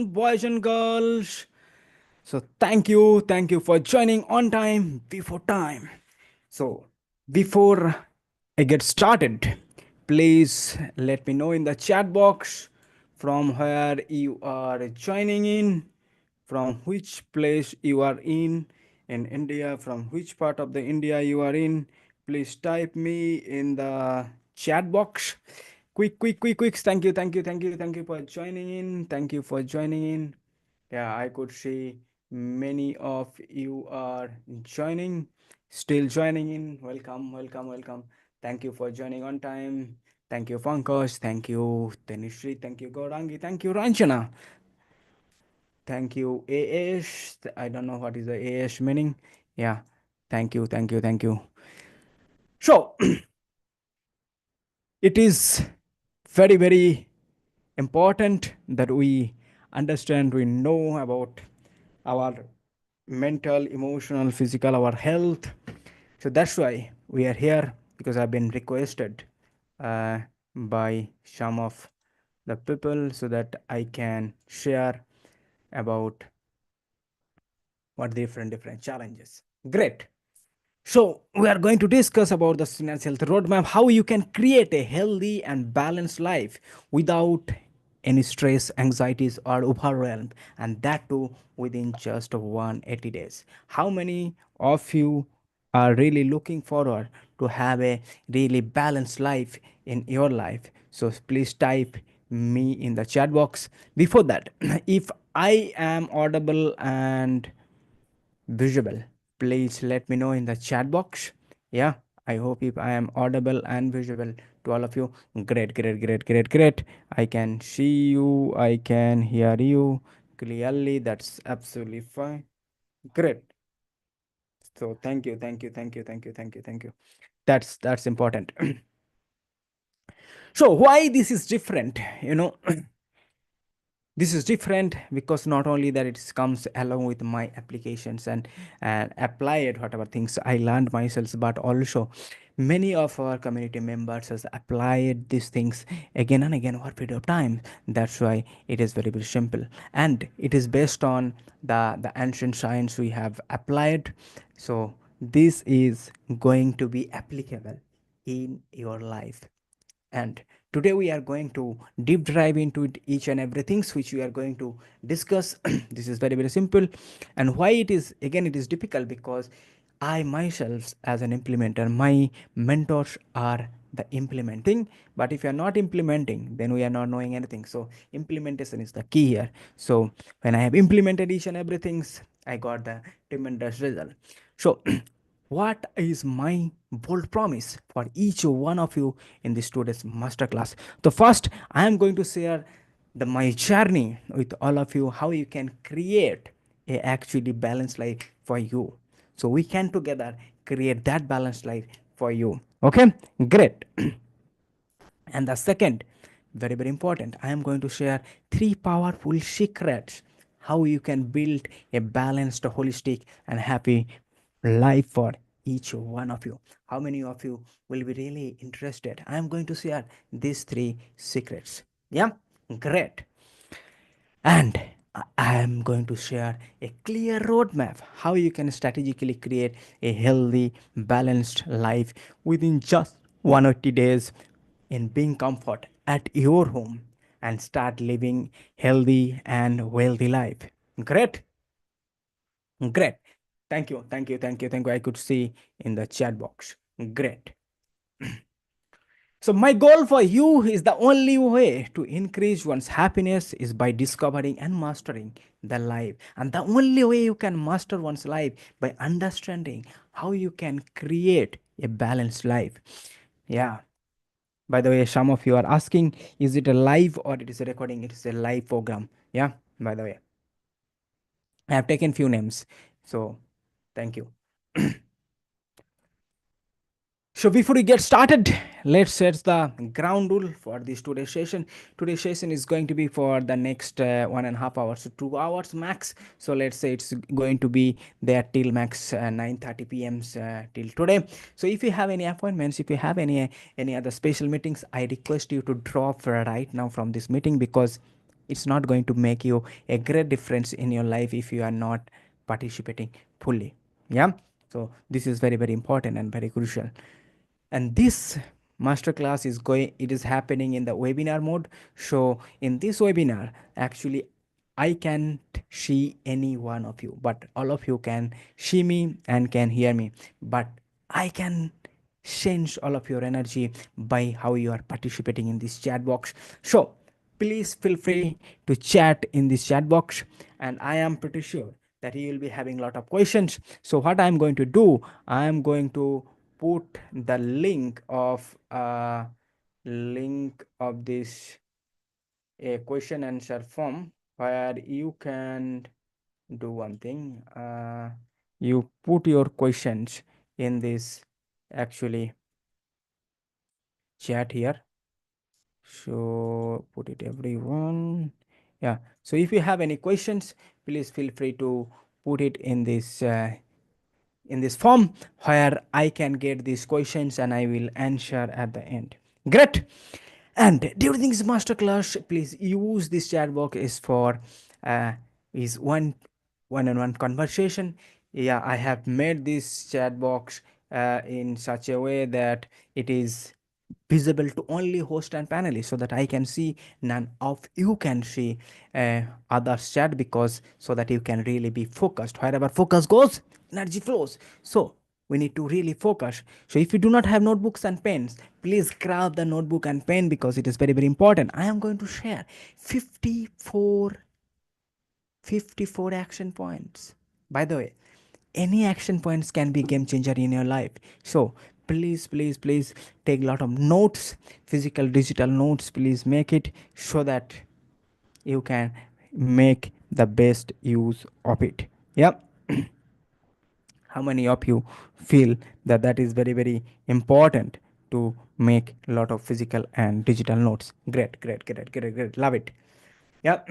and boys and girls. So, thank you for joining on time before time. So, before I get started, please let me know in the chat box from where you are joining in, from which place you are in India, from which part of the India you are in. Please type me in the chat box. Quick. Thank you for joining in. Thank you for joining in. Yeah, I could see many of you are joining, still joining in. Welcome. Thank you for joining on time. Thank you, Pankaj. Thank you, Tanishri. Thank you, Gaurangi. Thank you, Ranchana. Thank you, AS. I don't know what is the AS meaning. Yeah, thank you. So, it is very important that we understand, we know about our mental, emotional, physical, our health. So that's why we are here, because I've been requested uh, by some of the people so that I can share about what different challenges. Great. So we are going to discuss about the Finance Health Roadmap, how you can create a healthy and balanced life without any stress, anxieties, or overwhelm, and that too within just 180 days. How many of you are really looking forward to have a really balanced life in your life? So please type me in the chat box. Before that, if I am audible and visible, please let me know in the chat box. Yeah, I hope if I am audible and visible to all of you. Great. I can see you, I can hear you clearly. That's absolutely fine. Great. So thank you. That's important. So why this is different, this is different because not only that it comes along with my applications and applied whatever things I learned myself, but also many of our community members has applied these things again and again over a period of time. That's why it is very simple, and it is based on the ancient science we have applied. So this is going to be applicable in your life, and today we are going to deep dive into it, each and everything which we are going to discuss. This is very simple. And why it is, again, it is difficult, because I myself as an implementer, my mentors are the implementing, but if you are not implementing, then we are not knowing anything. So implementation is the key here. So when I have implemented each and everything, I got the tremendous result. So what is my bold promise for each one of you in this today's masterclass? So first, I am going to share my journey with all of you, how you can create a actually balanced life for you. So we can together create that balanced life for you. Okay, great. And the second, very important, I am going to share three powerful secrets how you can build a balanced, holistic, and happy life for each one of you. How many of you will be really interested? I am going to share these three secrets. Yeah, great. And I am going to share a clear roadmap how you can strategically create a healthy, balanced life within just 180 days in being comfort at your home and start living healthy and wealthy life. Great. Great. Thank you. I could see in the chat box. Great. So, my goal for you is the only way to increase one's happiness is by discovering and mastering the life. And the only way you can master one's life by understanding how you can create a balanced life. Yeah. By the way, some of you are asking, is it a live or it is a recording? It is a live program. Yeah. By the way, I have taken few names. So, thank you. So before we get started, let's set the ground rule for this today's session. Today's session is going to be for the next 1.5 hours to 2 hours max. So let's say it's going to be there till max 9:30 p.m. Till today. So if you have any appointments, if you have any other special meetings, I request you to drop right now from this meeting, because it's not going to make you a great difference in your life if you are not participating fully. Yeah, so this is very very important and very crucial. And this masterclass is going, it is happening in the webinar mode. So in this webinar, actually I can't see any one of you, but all of you can see me and can hear me. But I can change all of your energy by how you are participating in this chat box. So please feel free to chat in this chat box, and I am pretty sure that you will be having a lot of questions. So what I'm going to do, I am going to put the link of this a question answer form where you can do one thing. You put your questions in this actually chat here. So put it everyone. Yeah. So if you have any questions, please feel free to put it in this form where I can get these questions and I will answer at the end. Great. And during this masterclass, please use this chat box is for uh, is one-on-one conversation. Yeah, I have made this chat box in such a way that it is visible to only host and panelists so that I can see, none of you can see others chat, because so that you can really be focused. Wherever focus goes, energy flows. So we need to really focus. So if you do not have notebooks and pens, please grab the notebook and pen, because it is very very important. I am going to share 54 action points. By the way, any action points can be game changer in your life. So please take a lot of notes, physical digital notes. Please make it so that you can make the best use of it. Yep. How many of you feel that that is very very important to make a lot of physical and digital notes? Great, love it. Yeah.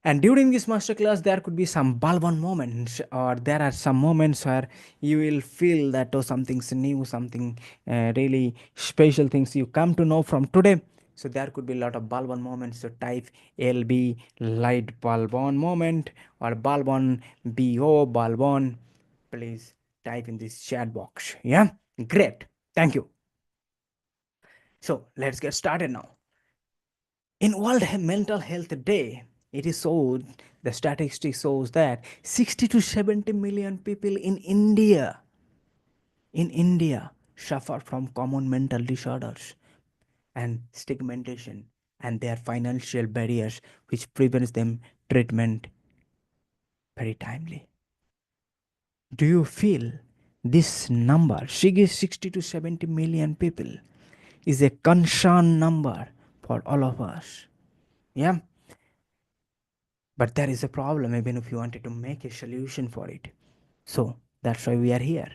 And during this masterclass, there could be some Balwan moments, or there are some moments where you will feel that, oh, something's new, something really special things you come to know from today. So there could be a lot of Balwan moments. So type LB light Balwan moment or Balwan BO Balwan. Please type in this chat box. Yeah, great. Thank you. So let's get started now. In World Mental Health Day, it is so, the statistics shows that 60 to 70 million people in India suffer from common mental disorders and stigmatization and their financial barriers, which prevents them treatment very timely. Do you feel this number, 60 to 70 million people, is a concern number for all of us? Yeah. But there is a problem even if you wanted to make a solution for it. So that's why we are here.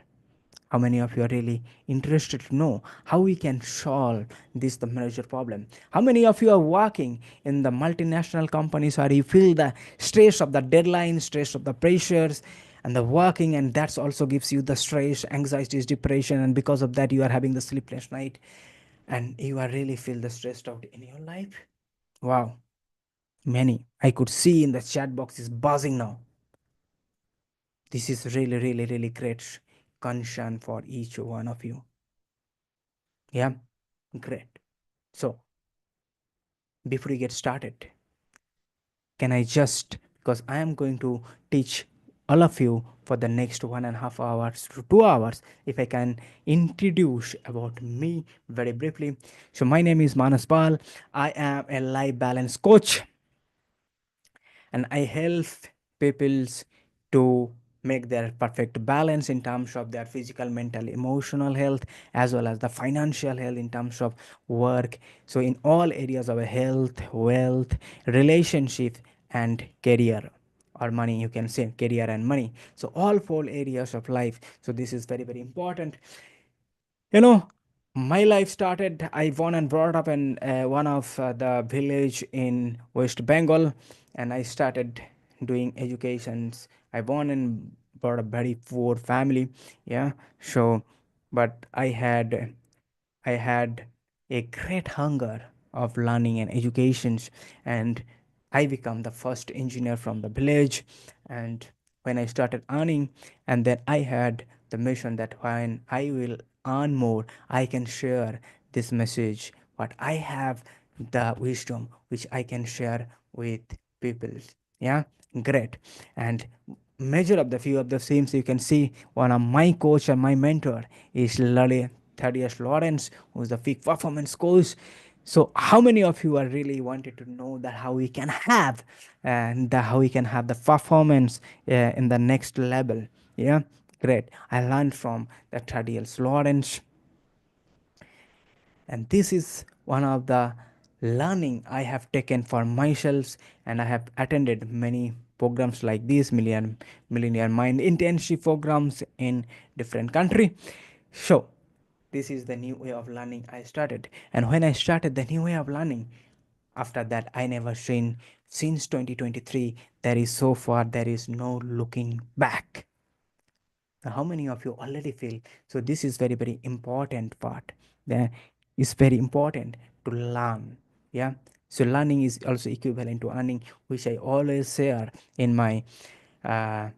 How many of you are really interested to know how we can solve this the major problem? How many of you are working in the multinational companies, or you feel the stress of the deadline, stress of the pressures and the working, and that also gives you the stress, anxieties, depression, and because of that you are having the sleepless night and you are really feel the stressed out in your life? Wow, many. I could see in the chat box is buzzing now. This is really great concern for each one of you. Yeah, great. So, before we get started, can I just, because I am going to teach all of you for the next 1.5 hours to 2 hours, if I can introduce about me very briefly. So, my name is Manas Pal. I am a life balance coach, and I help peoples to make their perfect balance in terms of their physical, mental, emotional health, as well as the financial health in terms of work. So in all areas of health, wealth, relationship, and career, or money, you can say career and money. So all four areas of life. So this is very very important. You know, my life started, I born and brought up in one of the village in West Bengal, and I started doing educations. I born and brought a very poor family. Yeah. So but I had a great hunger of learning and educations. And I become the first engineer from the village. And when I started earning, and then I had the mission that when I will earn more, I can share this message, what I have, the wisdom which I can share with people. Yeah, great. And measure of the few of the same, so you can see one of my coach and my mentor is Lale Thaddeus Lawrence, who's the peak performance coach. So how many of you are really wanted to know that how we can have, and how we can have the performance in the next level? Yeah, great. I learned from the Thaddeus Lawrence, and this is one of the learning I have taken for myself. And I have attended many programs like this millionaire mind internship programs in different country. So this is the new way of learning I started. And when I started the new way of learning, after that I never seen, since 2023, there is so far there is no looking back. How many of you already feel? So this is very very important part. That is very important to learn. Yeah, so learning is also equivalent to earning, which I always share in my uh,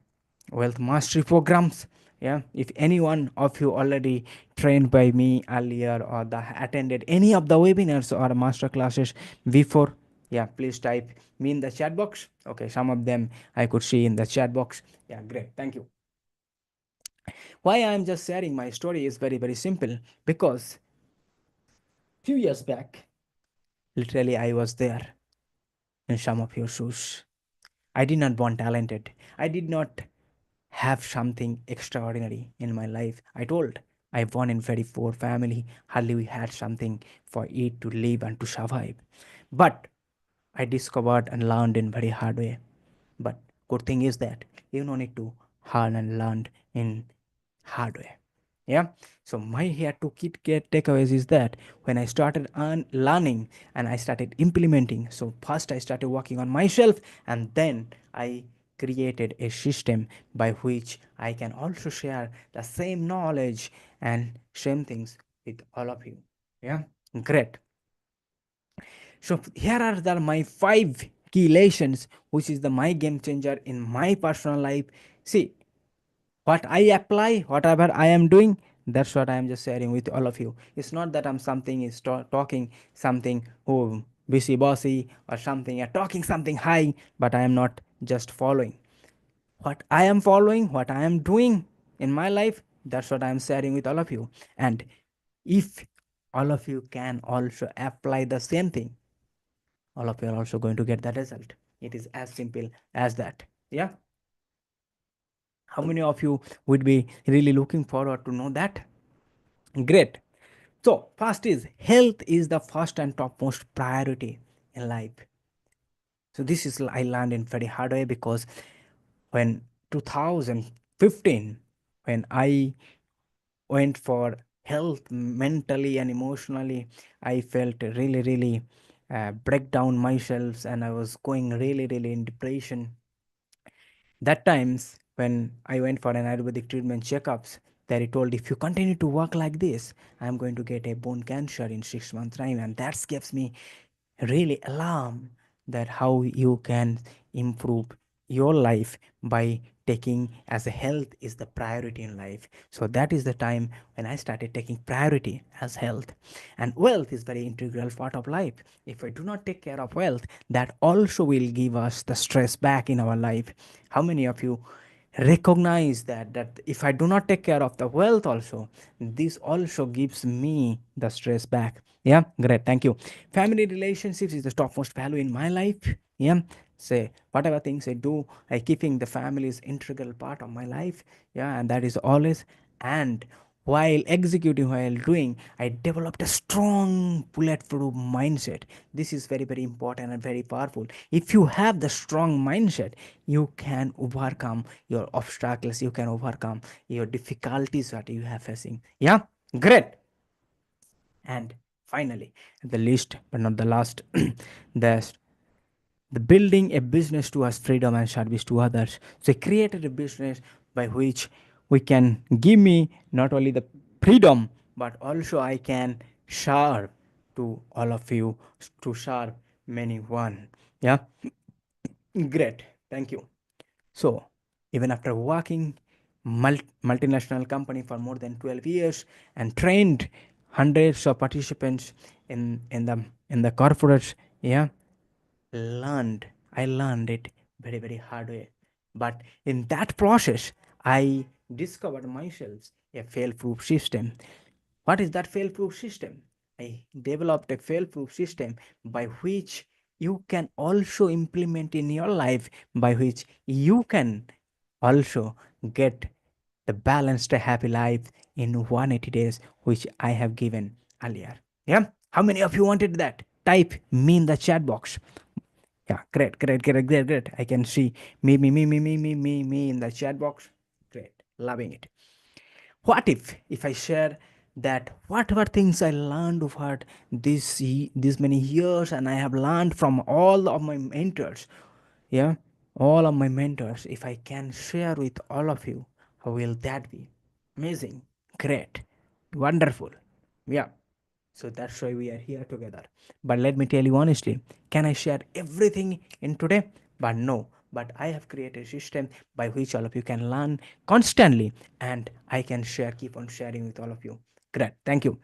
wealth mastery programs. Yeah, if anyone of you already trained by me earlier, or attended any of the webinars or master classes before, yeah, please type me in the chat box. Okay, some of them I could see in the chat box. Yeah, great, thank you. Why I am just sharing my story is very very simple, because few years back, literally I was there in some of your shoes. I did not born talented. I did not have something extraordinary in my life. I told I born in very poor family. Hardly we had something for eat to live and to survive. But I discovered and learned in very hard way. But good thing is that you don't need to learn and learn in hard way. Yeah, so my here to get takeaways is that when I started learning and I started implementing, so first I started working on myself, and then I created a system by which I can also share the same knowledge and same things with all of you. Yeah, great. So here are my 5 key lessons, which is the my game changer in my personal life. See, what I apply, whatever I am doing, that's what I am just sharing with all of you. It's not that I'm something is talking something, oh, busy bossy or something, or talking something high, but I am not just following. What I am following, what I am doing in my life, that's what I am sharing with all of you. And if all of you can also apply the same thing, all of you are also going to get the result. It is as simple as that. Yeah. How many of you would be really looking forward to know that? Great. So, first is health is the first and topmost priority in life. So, this is I learned in very hard way, because when 2015, when I went for health mentally and emotionally, I felt really, really break down myself, and I was going really, really in depression. That times when I went for an Ayurvedic treatment checkups, there he told, if you continue to work like this, I'm going to get a bone cancer in 6 months time. And that gives me really alarm, that how you can improve your life by taking as a health is the priority in life. So that is the time when I started taking priority as health. And wealth is very integral part of life. If we do not take care of wealth, that also will give us the stress back in our life. How many of you recognize that if I do not take care of the wealth also, this also gives me the stress back? Yeah, great, thank you. Family relationships is the topmost value in my life. Yeah, say whatever things I do, I keeping the family is integral part of my life. Yeah, and that is always. And while executing, while doing, I developed a strong bulletproof mindset. This is very very important and very powerful. If you have the strong mindset, you can overcome your obstacles, you can overcome your difficulties that you have facing. Yeah, great. And finally, the least but not the last, the building a business to us freedom and service to others. So I created a business by which we can give me not only the freedom, but also I can serve to all of you to share many one. Yeah, great. Thank you. So, even after working multinational company for more than 12 years and trained hundreds of participants in the corporate, yeah, learned I learned it very hard way. But in that process, I discovered myself a fail-proof system. What is that fail-proof system? I developed a fail-proof system by which you can also implement in your life, by which you can also get the balanced happy life in 180 days, which I have given earlier. Yeah, how many of you wanted that? Type me in the chat box. Yeah, great. I can see me in the chat box. Great, loving it. What if I share that whatever things I learned over these many years, and I have learned from all of my mentors, yeah, all of my mentors, if I can share with all of you, how will that be? Amazing, great, wonderful. Yeah, so that's why we are here together. But let me tell you honestly, can I share everything in today? But no. But I have created a system by which all of you can learn constantly, and I can share, keep on sharing with all of you. Great. Thank you.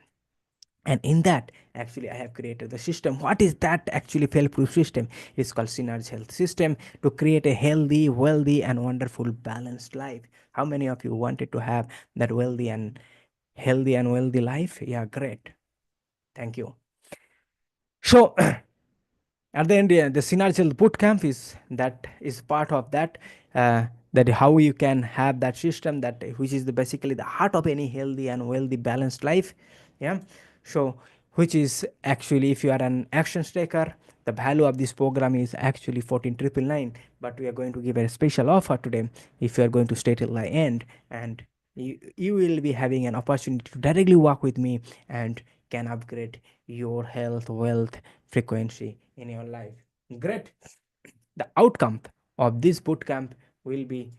And in that, actually, I have created the system. What is that actually fail-proof system? It's called Synergy Health System to create a healthy, wealthy, and wonderful balanced life. How many of you wanted to have that healthy and wealthy life? Yeah, great. Thank you. So at the end, the synergical boot camp is part of that. That how you can have that system, that which is basically the heart of any healthy and wealthy balanced life. Yeah. So which is actually, if you are an action taker, the value of this program is actually 14,999. But we are going to give a special offer today if you are going to stay till the end, and you will be having an opportunity to directly work with me and can upgrade your health, wealth, frequency in your life. Great. The outcome of this bootcamp will be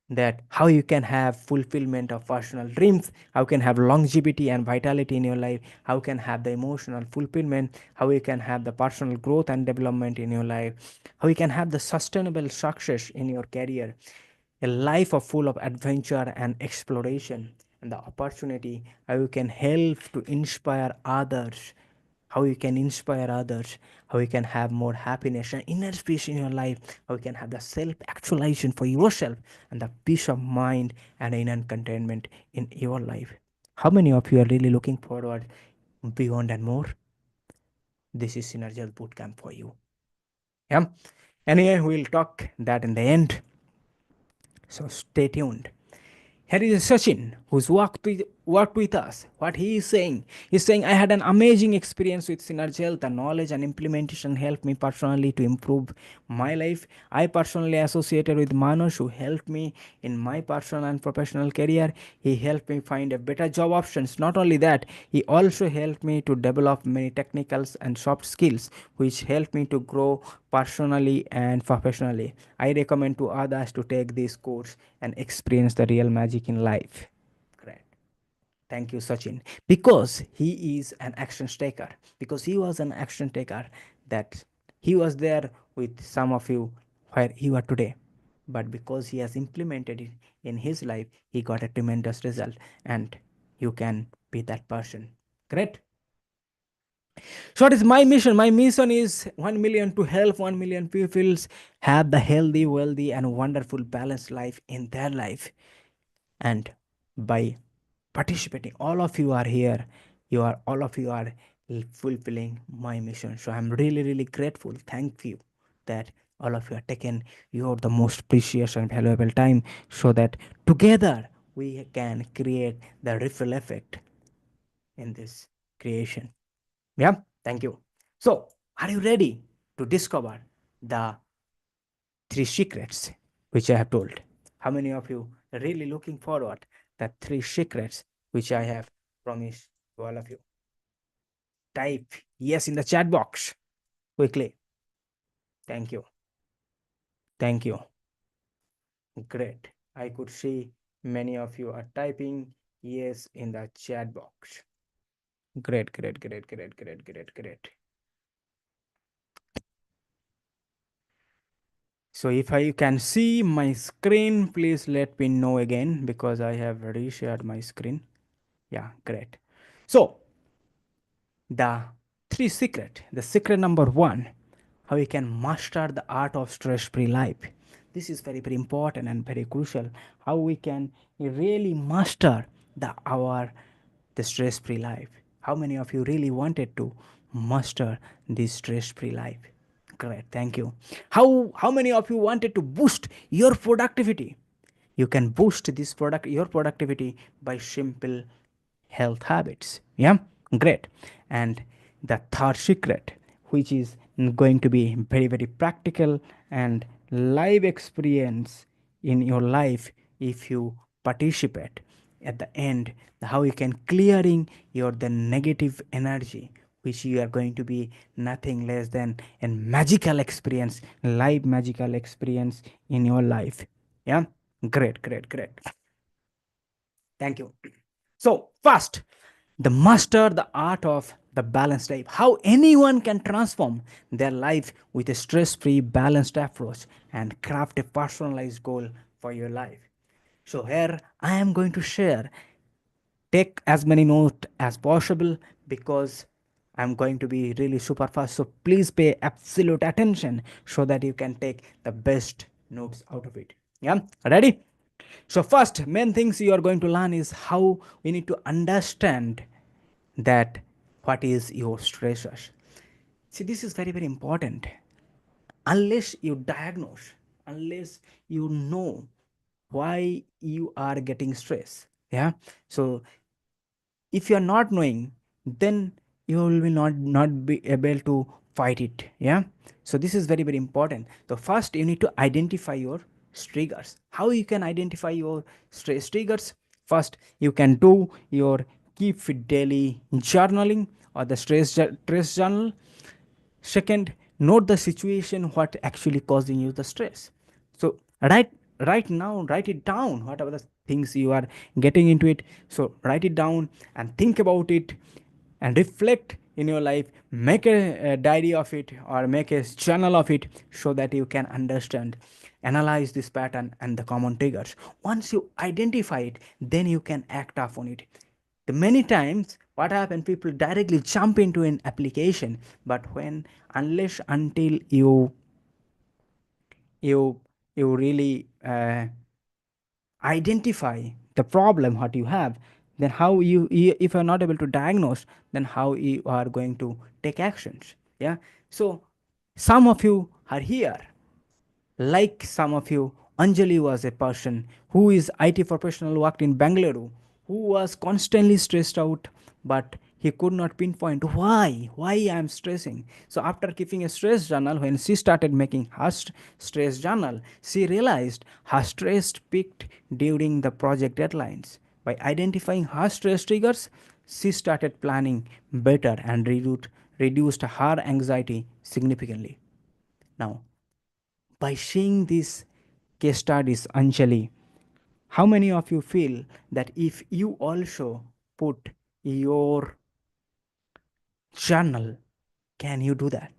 that how you can have fulfillment of personal dreams, how you can have longevity and vitality in your life, how you can have the emotional fulfillment, how you can have the personal growth and development in your life, how you can have the sustainable success in your career, a life of full of adventure and exploration, and the opportunity how you can help to inspire others, how you can inspire others, how you can have more happiness and inner peace in your life, how you can have the self actualization for yourself and the peace of mind and inner contentment in your life. How many of you are really looking forward beyond and more? This is Synergical Bootcamp for you. Yeah. Anyway, we'll talk that in the end. So stay tuned. Here is Sachin, who's worked with us. What he is saying, he's saying, I had an amazing experience with Synergy Health. The knowledge and implementation helped me personally to improve my life. I personally associated with Manush, who helped me in my personal and professional career. He helped me find a better job options. Not only that, he also helped me to develop many technicals and soft skills, which helped me to grow personally and professionally. I recommend to others to take this course and experience the real magic in life. Great. Thank you, Sachin. Because he is an action taker, because he was an action taker, that he was there with some of you where you are today. But because he has implemented it in his life, he got a tremendous result, and you can be that person. Great. So what is my mission? My mission is 1 million to help 1 million people have the healthy, wealthy, and wonderful balanced life in their life. And by participating, all of you are here, all of you are fulfilling my mission. So I'm really grateful. Thank you that all of you are taken your the most precious and valuable time, so that together we can create the ripple effect in this creation. Yeah, thank you. So, are you ready to discover the three secrets which I have told? How many of you are really looking forward the three secrets which I have promised to all of you? Type yes in the chat box quickly. Thank you. Thank you. Great. I could see many of you are typing yes in the chat box. Great, great, great, great, great, great, great. So if I can see my screen, please let me know again because I have already shared my screen. Yeah, great. So the three secret, the secret number one, how you can master the art of stress-free life. This is very, very important and very crucial. How we can really master the stress-free life. How many of you really wanted to master this stress-free life? Great, thank you. How many of you wanted to boost your productivity? You can boost this product your productivity by simple health habits. Yeah, great. And the third secret, which is going to be very, very practical and live experience in your life if you participate at the end, how you can clearing your the negative energy, which you are going to be nothing less than a magical experience, live magical experience in your life. Yeah, great, great, great. Thank you. So, first, the master the art of the balanced life. How anyone can transform their life with a stress free, balanced approach and craft a personalized goal for your life. So, here I am going to share, take as many notes as possible because I'm going to be really super fast. So, please pay absolute attention so that you can take the best notes out of it. Yeah, ready? So first main things you are going to learn is how we need to understand that what is your stressors. See, this is very, very important. Unless you diagnose, unless you know why you are getting stress, yeah. So if you are not knowing, then you will not be able to fight it. Yeah, so this is very, very important. So first you need to identify your triggers. How you can identify your stress triggers? First, you can do your keep fit daily journaling or the stress journal. Second, note the situation what actually causing you the stress. So write it down, whatever the things you are getting into it. So write it down and think about it and reflect in your life. Make a diary of it or make a journal of it so that you can understand, analyze this pattern and the common triggers. Once you identify it, then you can act upon it. The many times what happens, people directly jump into an application, but when unless until you you really identify the problem what you have, then how if you're not able to diagnose, then how you are going to take actions. Yeah, so some of you are here, like some of you, Anjali was a person who is IT professional, worked in Bangalore, who was constantly stressed out, but he could not pinpoint why I am stressing. So after keeping a stress journal, when she started making her stress journal, she realized her stress peaked during the project deadlines. By identifying her stress triggers, she started planning better and reduced her anxiety significantly. Now, by seeing these case studies, Anjali, how many of you feel that if you also put your journal, can you do that?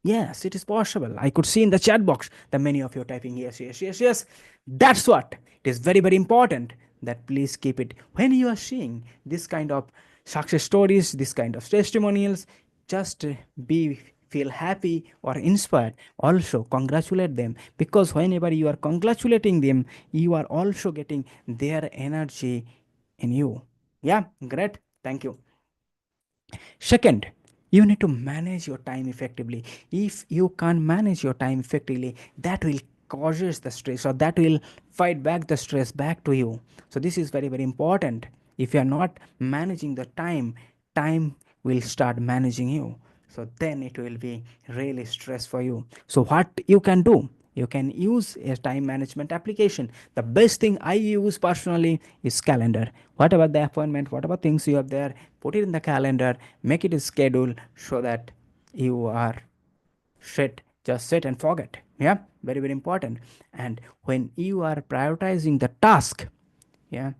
Yes, it is possible. I could see in the chat box that many of you are typing yes, yes, yes, yes. That's what it is very, very important that please keep it. When you are seeing this kind of success stories, this kind of testimonials, just be feel happy or inspired. Also congratulate them, because whenever you are congratulating them, you are also getting their energy in you. Yeah, great. Thank you. Second, you need to manage your time effectively. If you can't manage your time effectively, that will causes the stress, or that will fight back the stress back to you. So this is very, very important. If you are not managing the time, time will start managing you. So then it will be really stress for you. So what you can do, you can use a time management application. The best thing I use personally is calendar. Whatever the appointment, whatever things you have there, put it in the calendar, make it a schedule so that you are set and forget. Yeah, very, very important. And when you are prioritizing the yeah,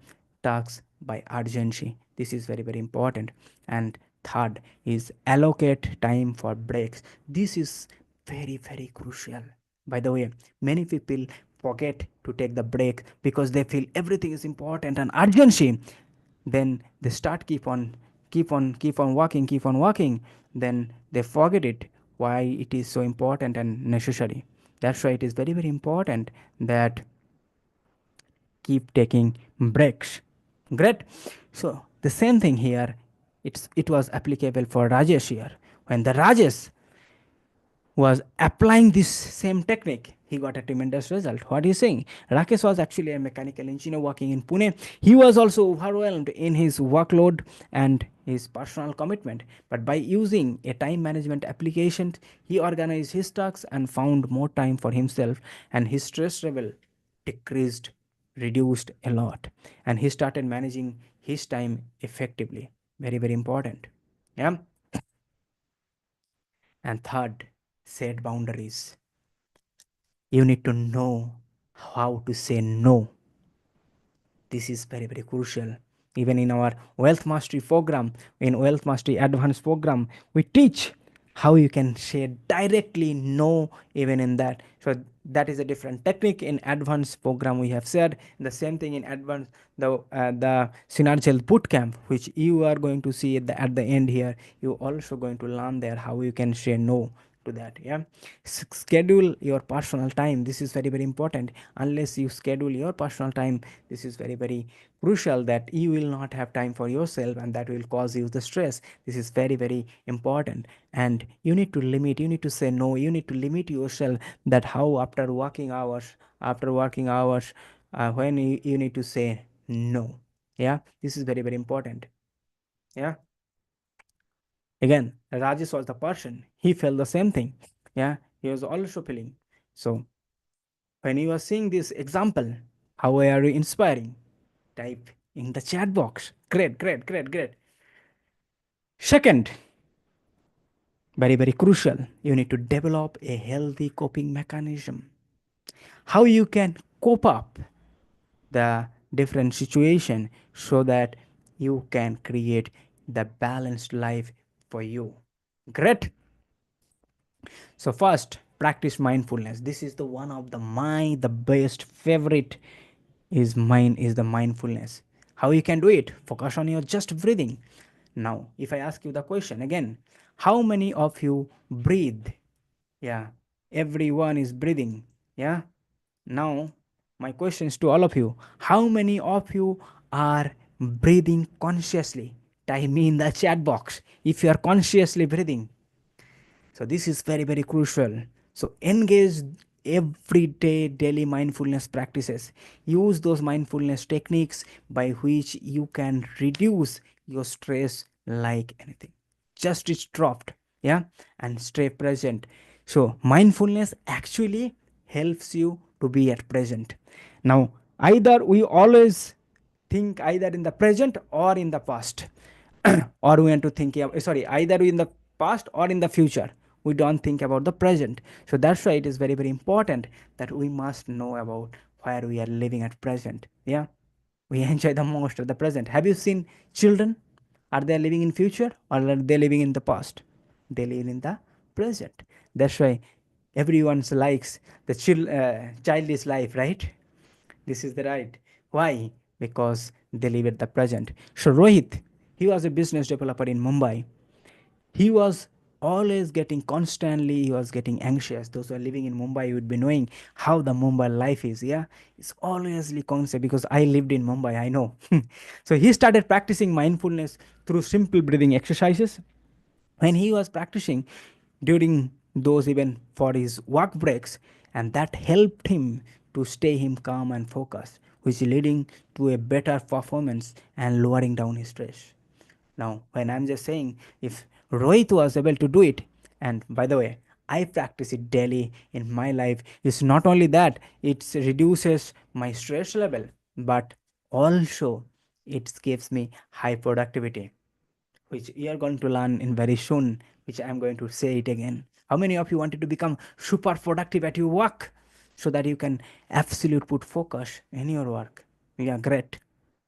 tasks by urgency, this is very, very important. And Third is allocate time for breaks. This is very, very crucial. By the way, many people forget to take the break because they feel everything is important and urgency. Then they start keep on walking. Then they forget it why it is so important and necessary. That's why it is very, very important that keep taking breaks. Great. So the same thing here. It was applicable for Rajesh here. When the Rajesh was applying this same technique, he got a tremendous result. What is saying? Rakesh was actually a mechanical engineer working in Pune. He was also overwhelmed in his workload and his personal commitment. But by using a time management application, he organized his tasks and found more time for himself, and his stress level decreased, reduced a lot. And he started managing his time effectively. Very, very important. Yeah. And third, set boundaries. You need to know how to say no. This is very, very crucial. Even in our wealth mastery program, in wealth mastery advanced program, we teach how you can say directly no even in that. So that is a different technique in advanced program we have said. The same thing in advanced, the synergical boot camp, which you are going to see at the end here. You also going to learn there how you can say no to that. Yeah. Schedule your personal time. This is very, very important. Unless you schedule your personal time, this is very, very crucial that you will not have time for yourself, and that will cause you the stress. This is very, very important. And you need to limit, you need to say no, you need to limit yourself, that how after working hours, when you need to say no. Yeah, this is very, very important. Yeah. Again, Rajesh was the person. He felt the same thing. Yeah, he was also feeling. So when you are seeing this example, how are you inspiring? Type in the chat box. Great, great, great, great. Second, very, very crucial, you need to develop a healthy coping mechanism. How you can cope up the different situation so that you can create the balanced life for you. Great. So first, practice mindfulness. This is the one of the best favorite is mine is the mindfulness. How you can do it? Focus on your just breathing. Now, if I ask you the question again, how many of you breathe? Yeah, everyone is breathing. Yeah. Now, my question is to all of you: how many of you are breathing consciously? Type me in the chat box if you are consciously breathing. So this is very, very crucial. So engage everyday daily mindfulness practices. Use those mindfulness techniques by which you can reduce your stress like anything. Just it's dropped, yeah, and stay present. So mindfulness actually helps you to be at present. Now, either we always think either in the present or in the past. Or we want to think, sorry, either in the past or in the future. We don't think about the present. So that's why it is very, very important that we must know about where we are living at present. Yeah, we enjoy the most of the present. Have you seen children? Are they living in future or are they living in the past? They live in the present. That's why everyone's likes the childish life, right? This is the right. Why? Because they live at the present. So Rohit, he was a business developer in Mumbai. He was always getting constantly, he was getting anxious. Those who are living in Mumbai would be knowing how the Mumbai life is. Yeah, it's always constant because I lived in Mumbai, I know. So he started practicing mindfulness through simple breathing exercises. When he was practicing during those, even for his work breaks, and that helped him to stay him calm and focused, which leading to a better performance and lowering down his stress. Now, when I'm just saying, if Rohit was able to do it, and by the way, I practice it daily in my life, it's not only that it reduces my stress level, but also it gives me high productivity, which you are going to learn in very soon, which I'm going to say it again. How many of you wanted to become super productive at your work so that you can absolute put focus in your work? Yeah, great.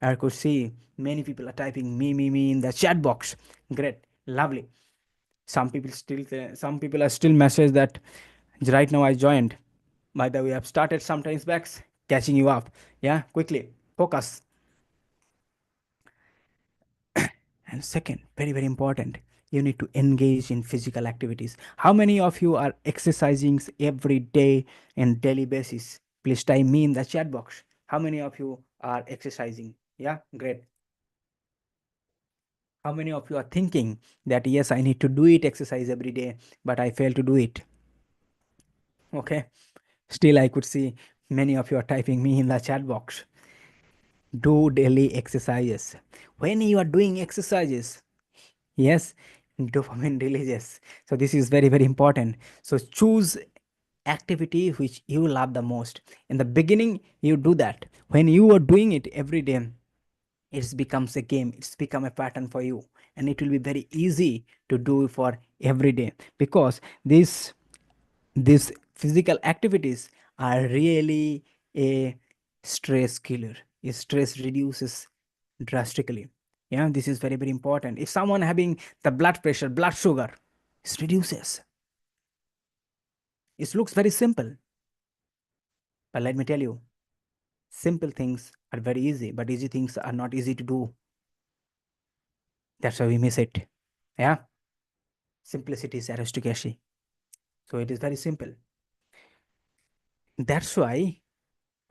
I could see many people are typing me in the chat box. Great. Lovely. Some people are still message that right now I joined. By the way, I've started sometimes back, catching you up. Yeah, quickly. Focus. And second, very, very important, you need to engage in physical activities. How many of you are exercising every day and daily basis? Please type me in the chat box. How many of you are exercising? Yeah, great. How many of you are thinking that yes, I need to do it exercise every day, but I fail to do it? Okay. Still, I could see many of you are typing me in the chat box. Do daily exercises. When you are doing exercises, yes, dopamine releases. So this is very, very important. So choose activity which you love the most. In the beginning, you do that. When you are doing it every day, it becomes a game. It's become a pattern for you, and it will be very easy to do for every day, because these physical activities are really a stress killer. Stress reduces drastically. Yeah, this is very, very important. If someone having the blood pressure, blood sugar, it reduces. It looks very simple, but let me tell you, simple things are very easy, but easy things are not easy to do. That's why we miss it. Yeah, simplicity is aristocracy. So it is very simple. That's why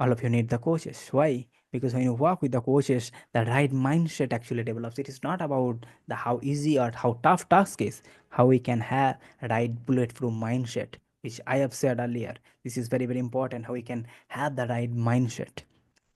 all of you need the coaches. Why? Because when you work with the coaches, the right mindset actually develops. It is not about the how easy or how tough task is, how we can have right bulletproof mindset, which I have said earlier. This is very, very important, how we can have the right mindset.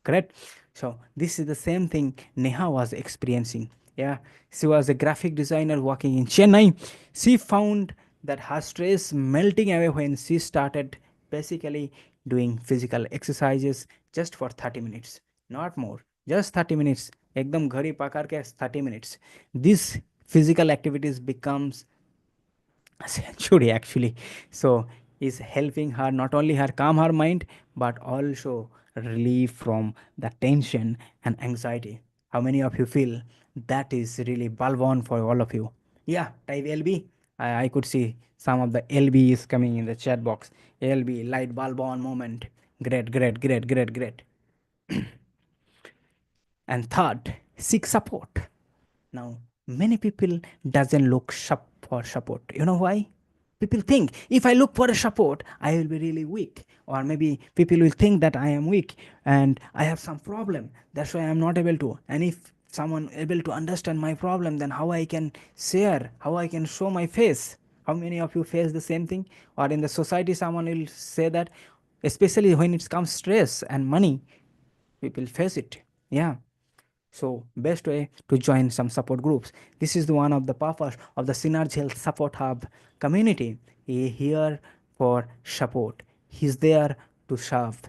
Correct? So this is the same thing Neha was experiencing. Yeah, she was a graphic designer working in Chennai. She found that her stress melting away when she started basically doing physical exercises just for 30 minutes, not more, just 30 minutes. Ekdam ghadi pakar ke 30 minutes. This physical activities becomes century actually. So is helping her not only her calm her mind, but also relief from the tension and anxiety. How many of you feel that is really bulb on for all of you? Yeah, type LB. I could see some of the LB is coming in the chat box. LB, light bulb on moment. Great, great, great, great, great. And third, seek support. Now, many people doesn't look for support. You know why? People think if I look for a support, I will be really weak, or maybe people will think that I am weak and I have some problem. That's why I'm not able to. And if someone able to understand my problem, then how I can share, how I can show my face. How many of you face the same thing? Or in the society, someone will say that, especially when it comes stress and money, people face it. Yeah, so best way to join some support groups. This is the one of the purpose of the Synergy Health Support Hub community. He here for support. He's there to serve.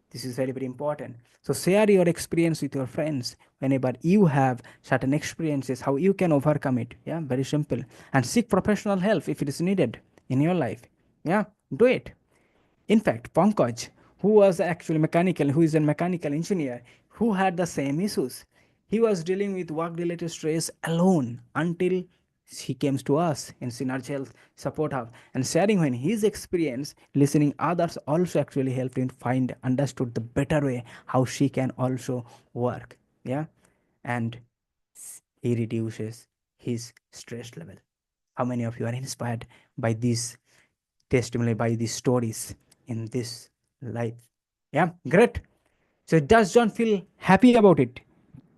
This is very, very important. So share your experience with your friends whenever you have certain experiences, how you can overcome it. Yeah, very simple. And seek professional help if it is needed in your life. Yeah, do it. In fact, Pankaj, who was actually mechanical, who is a mechanical engineer, who had the same issues, he was dealing with work-related stress alone until he came to us in Synergy Health Support Hub and sharing when his experience, listening others also actually helped him find understood the better way how she can also work. Yeah, and he reduces his stress level. How many of you are inspired by this testimony, by these stories in this life? Yeah, great. So does John feel happy about it?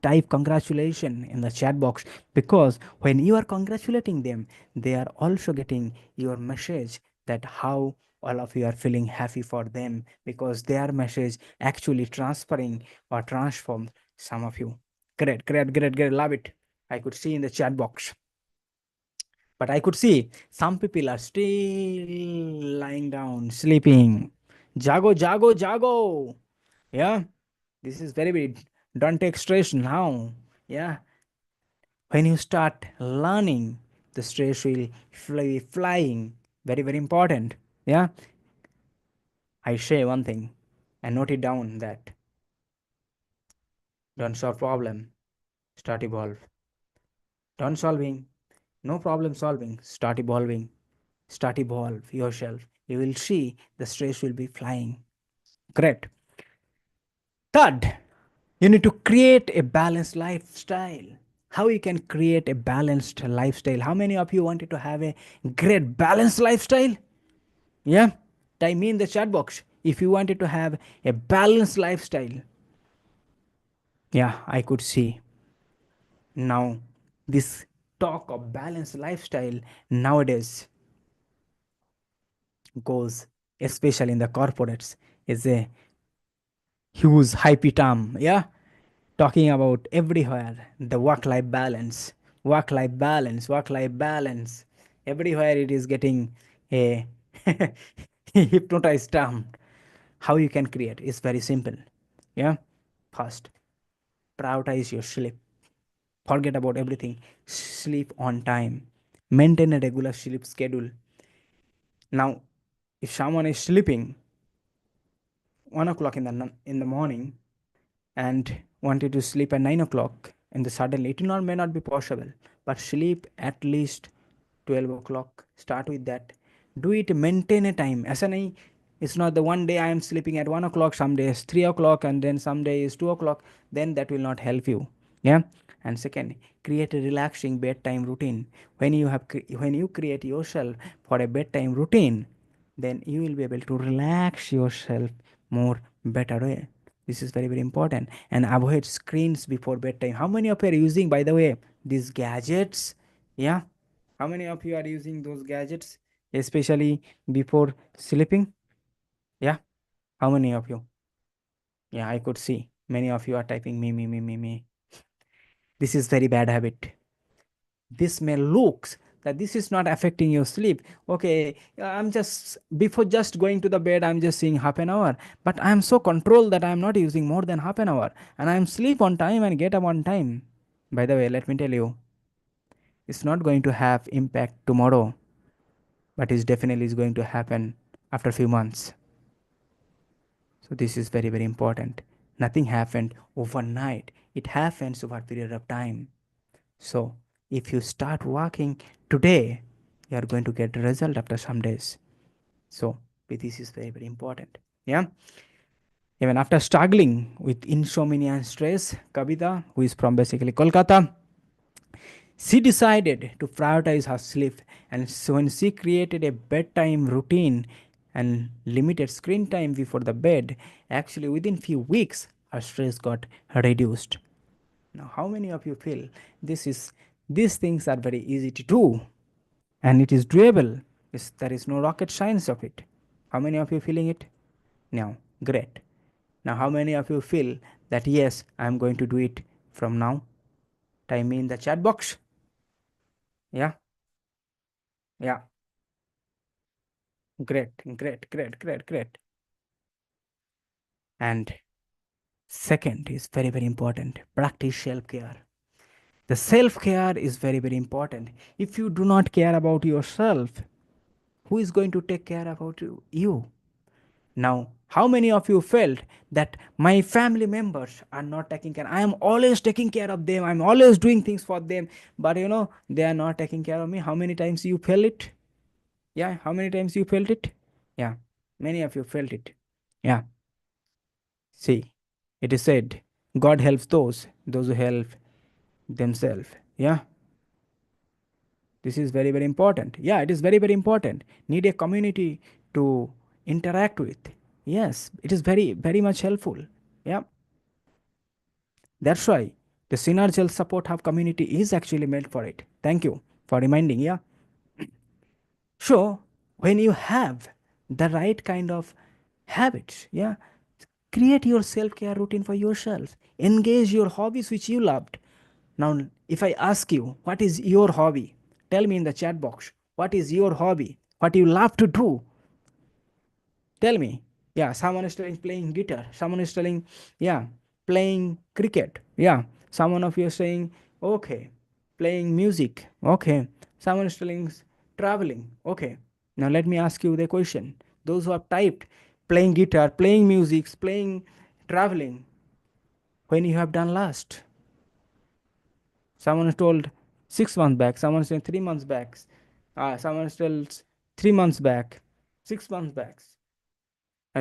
Type congratulation in the chat box, because when you are congratulating them, they are also getting your message that how all of you are feeling happy for them, because their message actually transferring or transform some of you. Great, great, great, great. Love it. I could see in the chat box. But I could see some people are still lying down, sleeping. Jago, jago, jago. Yeah, this is very big. Don't take stress now. Yeah, when you start learning, the stress will fly flying. Very, very important. Yeah, I say one thing and note it down that don't solve problem, start evolve. Don't solving, No problem solving. Start evolving. Start evolve yourself. You will see the stress will be flying. Correct. Third, you need to create a balanced lifestyle. How you can create a balanced lifestyle? How many of you wanted to have a great balanced lifestyle? Yeah, type me in the chat box if you wanted to have a balanced lifestyle. Yeah, I could see. Now this talk of balanced lifestyle nowadays goes, especially in the corporates, is a huge hype term. Yeah, talking about everywhere the work-life balance, work-life balance, work-life balance. Everywhere it is getting a hypnotized term. How you can create is very simple. Yeah, first prioritize your sleep. Forget about everything. Sleep on time. Maintain a regular sleep schedule. Now, if someone is sleeping 1 o'clock in the morning and wanted to sleep at 9 o'clock, and suddenly it not, may not be possible. But sleep at least 12 o'clock. Start with that. Do it. Maintain a time. ऐसा नहीं. It's not the one day I am sleeping at 1 o'clock, some days 3 o'clock, and then some days 2 o'clock. Then that will not help you. Yeah. And second, create a relaxing bedtime routine. When you create yourself for a bedtime routine, then you will be able to relax yourself more better way. This is very important. And avoid screens before bedtime. How many of you are using, by the way, these gadgets? Yeah, how many of you are using those gadgets, especially before sleeping? Yeah, how many of you? Yeah, I could see many of you are typing me. This is very bad habit. This may looks that this is not affecting your sleep. Okay, I'm just before just going to the bed, I'm just seeing half an hour, but I'm so controlled that I'm not using more than half an hour, and I'm sleep on time and get up on time. By the way, let me tell you, it's not going to have impact tomorrow, but it definitely is going to happen after a few months. So this is very important. Nothing happened overnight. It happens over a period of time. So if you start working today, you are going to get the result after some days. So this is very important. Yeah. Even after struggling with insomnia and stress, Kavita, who is from basically Kolkata, she decided to prioritize her sleep, and so when she created a bedtime routine and limited screen time before the bed, actually within few weeks her stress got reduced. Now, how many of you feel these things are very easy to do and it is doable? There is no rocket science of it. How many of you feeling it? Now, great. Now, how many of you feel that yes, I am going to do it from now? Type me in the chat box. Yeah, yeah. Great. And second is very important. Practice self care. The self care is very important. If you do not care about yourself, who is going to take care about you? Now, how many of you felt that my family members are not taking care? I am always taking care of them. I'm always doing things for them, but they are not taking care of me. How many times you felt it? Yeah, how many times you felt it? Yeah, many of you felt it. Yeah. See, it is said, God helps those who help themselves. Yeah, this is very important. Yeah, it is very important. Need a community to interact with. Yes, it is very much helpful. Yeah, that's why the Synergel Support Hub community is actually made for it. Thank you for reminding. Yeah. So when you have the right kind of habits, yeah, create your self-care routine for yourself. Engage your hobbies which you loved. Now, if I ask you, what is your hobby? Tell me in the chat box. What is your hobby? What you love to do? Tell me. Yeah, someone is telling playing guitar. Someone is telling, yeah, playing cricket. Yeah, someone of you is saying, okay, playing music. Okay, someone is telling traveling. Okay, now let me ask you the question. Those who have typed playing guitar, playing music, playing traveling, when you have done last? Someone told 6 months back, someone said 3 months back, someone tells 3 months back, 6 months back.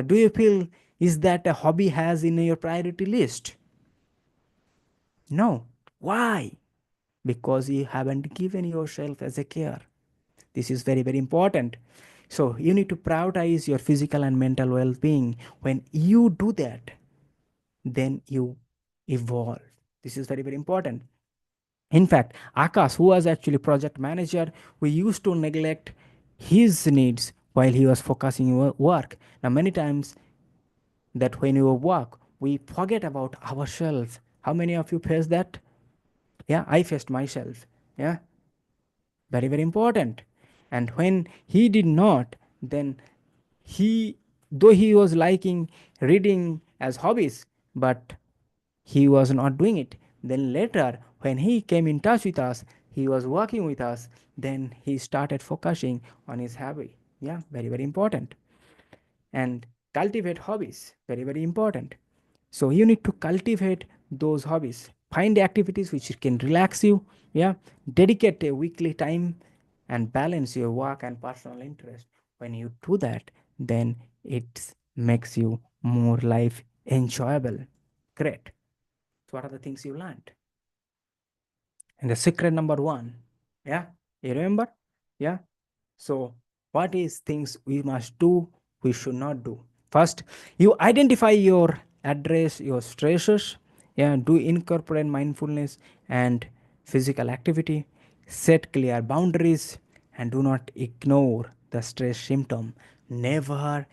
Do you feel is that a hobby has in your priority list? No. Why? Because you haven't given yourself as a care. This is very, very important. So you need to prioritize your physical and mental well-being. When you do that, then you evolve. This is very, very important. In fact, Akash, who was actually project manager, we used to neglect his needs while he was focusing on work. Now, many times that when you work, we forget about ourselves. How many of you face that? Yeah, I faced myself. Yeah, very, very important. And when he did not, then he, though he was liking reading as hobbies, but he was not doing it. Then later, when he came in touch with us, he was working with us, then he started focusing on his hobby. Yeah, very, very important. And cultivate hobbies, very, very important. So you need to cultivate those hobbies. Find activities which can relax you. Yeah, dedicate a weekly time and balance your work and personal interest. When you do that, then it makes you more life enjoyable. Great. So what are the things you learned? And the secret number one. Yeah, you remember? Yeah. So what is things we must do, we should not do? First, you identify your address, your stresses. Yeah, do incorporate mindfulness and physical activity. Set clear boundaries and do not ignore the stress symptom. Never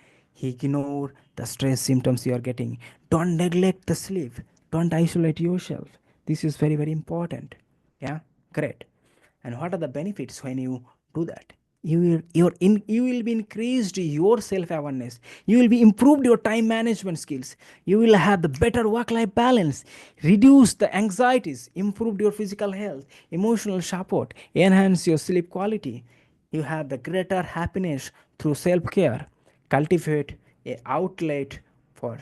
ignore the stress symptoms you are getting. Don't neglect the sleep. Don't isolate yourself. This is very, very important. Yeah, great. And what are the benefits when you do that? You will be increased your self awareness. You will be improved your time management skills. You will have the better work life balance, reduce the anxieties, improved your physical health, emotional support, enhance your sleep quality. You have the greater happiness through self care. Cultivate a outlet for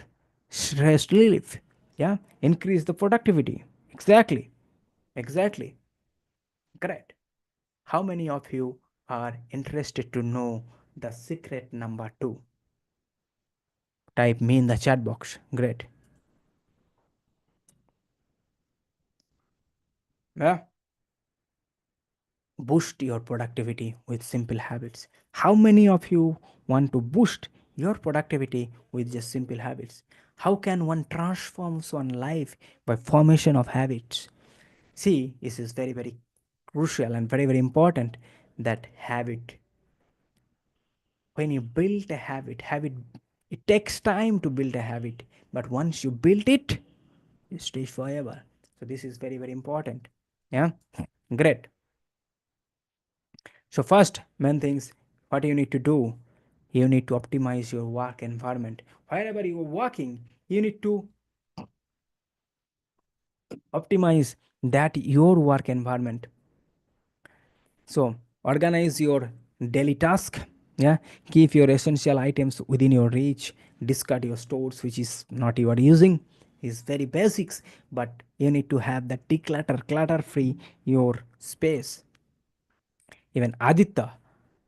stress relief. Yeah, increase the productivity. Exactly. Exactly. Correct. How many of you are interested to know the secret number two? Type me in the chat box. Great. Yeah. Boost your productivity with simple habits. How many of you want to boost your productivity with just simple habits? How can one transform one's life by formation of habits? See, this is very, very crucial and very, very important that habit. When you build a habit, it takes time to build a habit, but once you build it, it stays forever. So this is very, very important. Yeah, great. So first main things, what you need to do, you need to optimize your work environment. Wherever you are working, you need to optimize that your work environment. So organize your daily task. Yeah, keep your essential items within your reach. Discard your stores which is not you are using. Is very basics, but you need to have that declutter, clutter free your space. Even Aditya,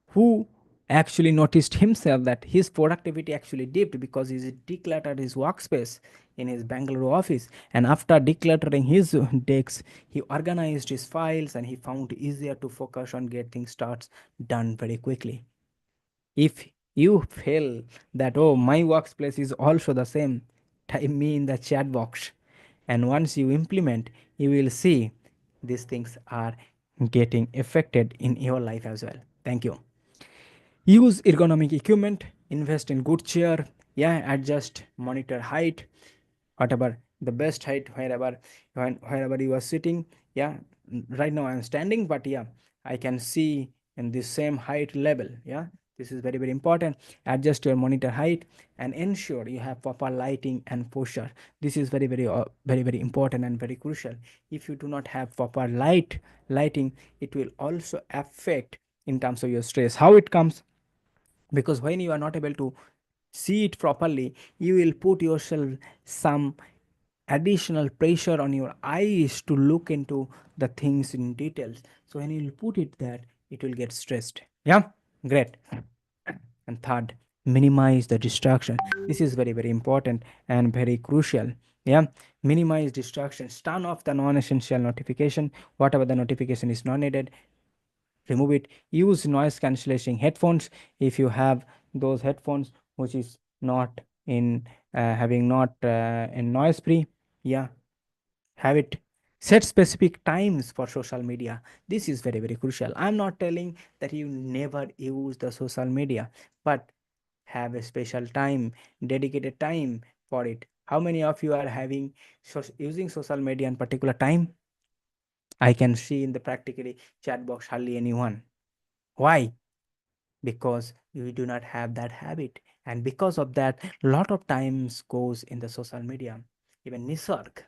who actually noticed himself that his productivity actually dipped because he decluttered his workspace in his Bangalore office. And after decluttering his decks, he organized his files and he found easier to focus on getting starts done very quickly. If you feel that, oh, my workspace is also the same, type me in the chat box. And once you implement, you will see these things are getting affected in your life as well. Thank you. Use ergonomic equipment, invest in good chair, yeah, adjust monitor height, whatever the best height wherever you are sitting. Yeah, right now I'm standing, but yeah, I can see in the same height level. Yeah, this is very, very important. Adjust your monitor height and ensure you have proper lighting and posture. This is very, very, very, very important and very crucial. If you do not have proper lighting, it will also affect in terms of your stress. How it comes? Because when you are not able to see it properly, you will put yourself some additional pressure on your eyes to look into the things in details. So when you put it there, it will get stressed. Yeah, great. And third, minimize the distraction. This is very, very important and very crucial. Yeah, minimize distractions. Turn off the non-essential notification. Whatever the notification is not needed, remove it. Use noise cancellation headphones if you have those headphones which is not in having not in noise free. Yeah, have it. Set specific times for social media. This is very, very crucial. I'm not telling that you never use the social media, but have a special time, dedicated time for it. How many of you are having using social media in particular time? I can see in the practically chat box hardly anyone. Why? Because we do not have that habit, and because of that lot of times goes in the social media. Even Nisarg,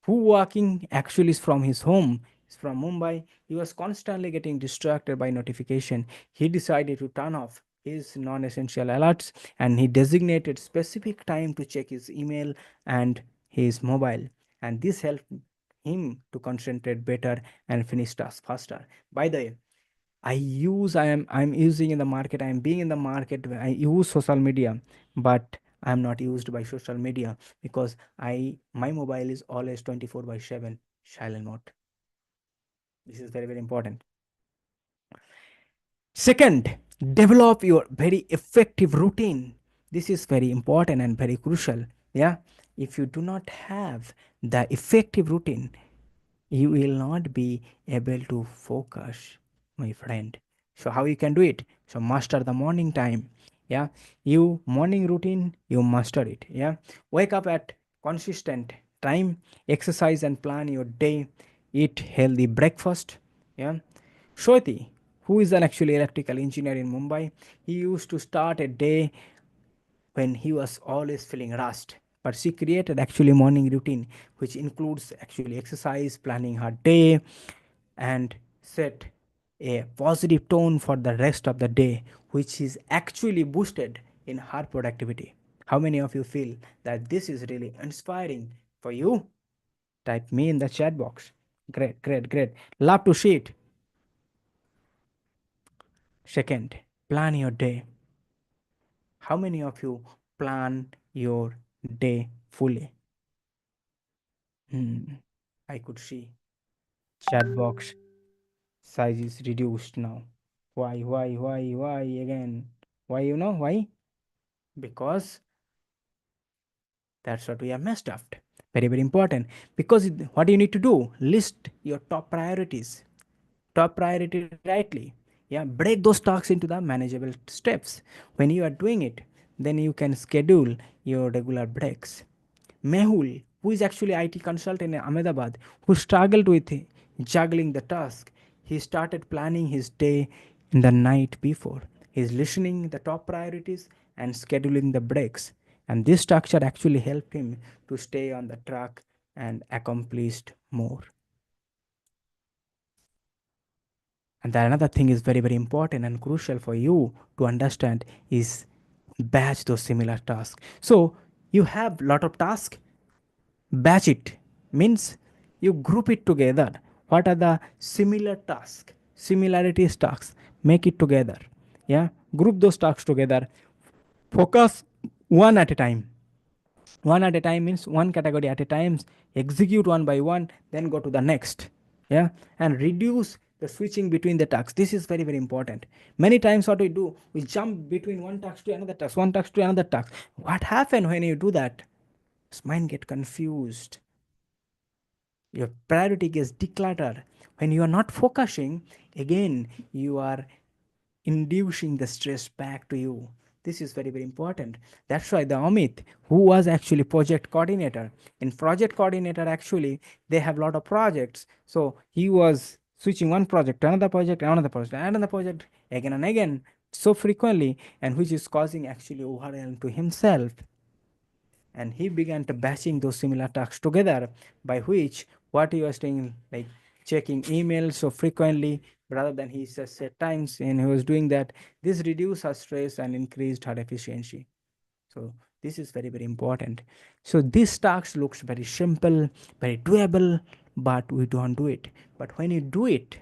who walking actually is from his home, is from Mumbai, he was constantly getting distracted by notification. He decided to turn off his non-essential alerts, and he designated specific time to check his email and his mobile, and this helped him to concentrate better and finish tasks faster. By the way, I'm using in the market, I'm being in the market, I use social media, but I'm not used by social media because my mobile is always 24 by 7 silent mode. This is very, very important. Second, develop your very effective routine. This is very important and very crucial. Yeah. If you do not have the effective routine, you will not be able to focus, my friend. So how you can do it? So master the morning time. Yeah, you morning routine, you master it. Yeah, wake up at consistent time, exercise and plan your day, eat healthy breakfast. Yeah, Shweti, who is an actually electrical engineer in Mumbai, he used to start a day when he was always feeling rust. But she created actually morning routine, which includes actually exercise, planning her day, and set a positive tone for the rest of the day, which is actually boosted in her productivity. How many of you feel that this is really inspiring for you? Type me in the chat box. Great, great, great. Love to see it. Second, plan your day. How many of you plan your day fully? Hmm. I could see chat box size is reduced now. Why again? Why, why? Because that's what we have messed up. Very, very important. Because what you need to do, list your top priorities. Top priority rightly. Yeah, break those tasks into the manageable steps. When you are doing it, then you can schedule your regular breaks. Mehul, who is actually IT consultant in Ahmedabad, who struggled with juggling the task, he started planning his day in the night before. He's listening the top priorities and scheduling the breaks. And this structure actually helped him to stay on the track and accomplished more. And the another thing is very, very important and crucial for you to understand is batch those similar tasks. So you have lot of tasks, batch it means you group it together. What are the similar tasks, similarities tasks? Make it together. Yeah, group those tasks together. Focus one at a time. One at a time means one category at a time. Execute one by one, then go to the next. Yeah, and reduce the switching between the tasks. This is very, very important. Many times what we do, we jump between one task to another task, one task to another task. What happens when you do that? Mind get confused, your priority gets decluttered. When you are not focusing, again you are inducing the stress back to you. This is very, very important. That's why the Amit, who was actually project coordinator, in project coordinator actually they have a lot of projects, so he was switching one project to another project, another project, another project, again and again, so frequently, and which is causing actually overwhelm to himself. And he began to batching those similar tasks together, by which what he was doing, like checking emails so frequently rather than he just set times, and he was doing that. This reduced her stress and increased her efficiency. So This is very, very important. So this task looks very simple, very doable, but we don't do it. But when you do it,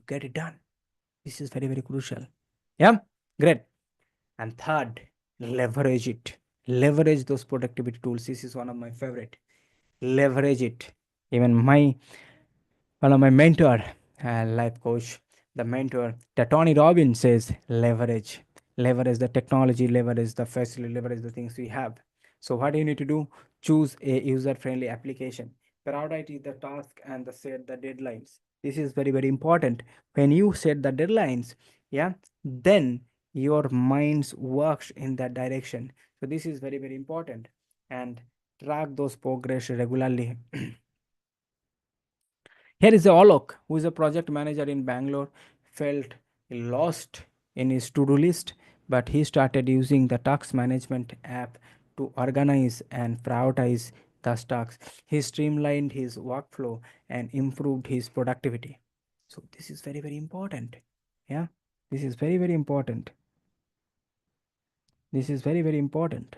get it done. This is very, very crucial. Yeah, great. And third, leverage it. Leverage those productivity tools. This is one of my favorite. Leverage it. Even my one of my mentor, life coach, the mentor, the Tony Robbins says, leverage the technology, leverage the facility, leverage the things we have. So what do you need to do? Choose a user-friendly application. Prioritize the task and the set the deadlines. This is very, very important. When you set the deadlines, yeah, then your minds works in that direction. So this is very, very important. And track those progress regularly. Here is Alok, who is a project manager in Bangalore, felt lost in his to do list, but he started using the task management app to organize and prioritize the tasks. He streamlined his workflow and improved his productivity. So, this is very, very important. Yeah, this is very, very important. This is very, very important.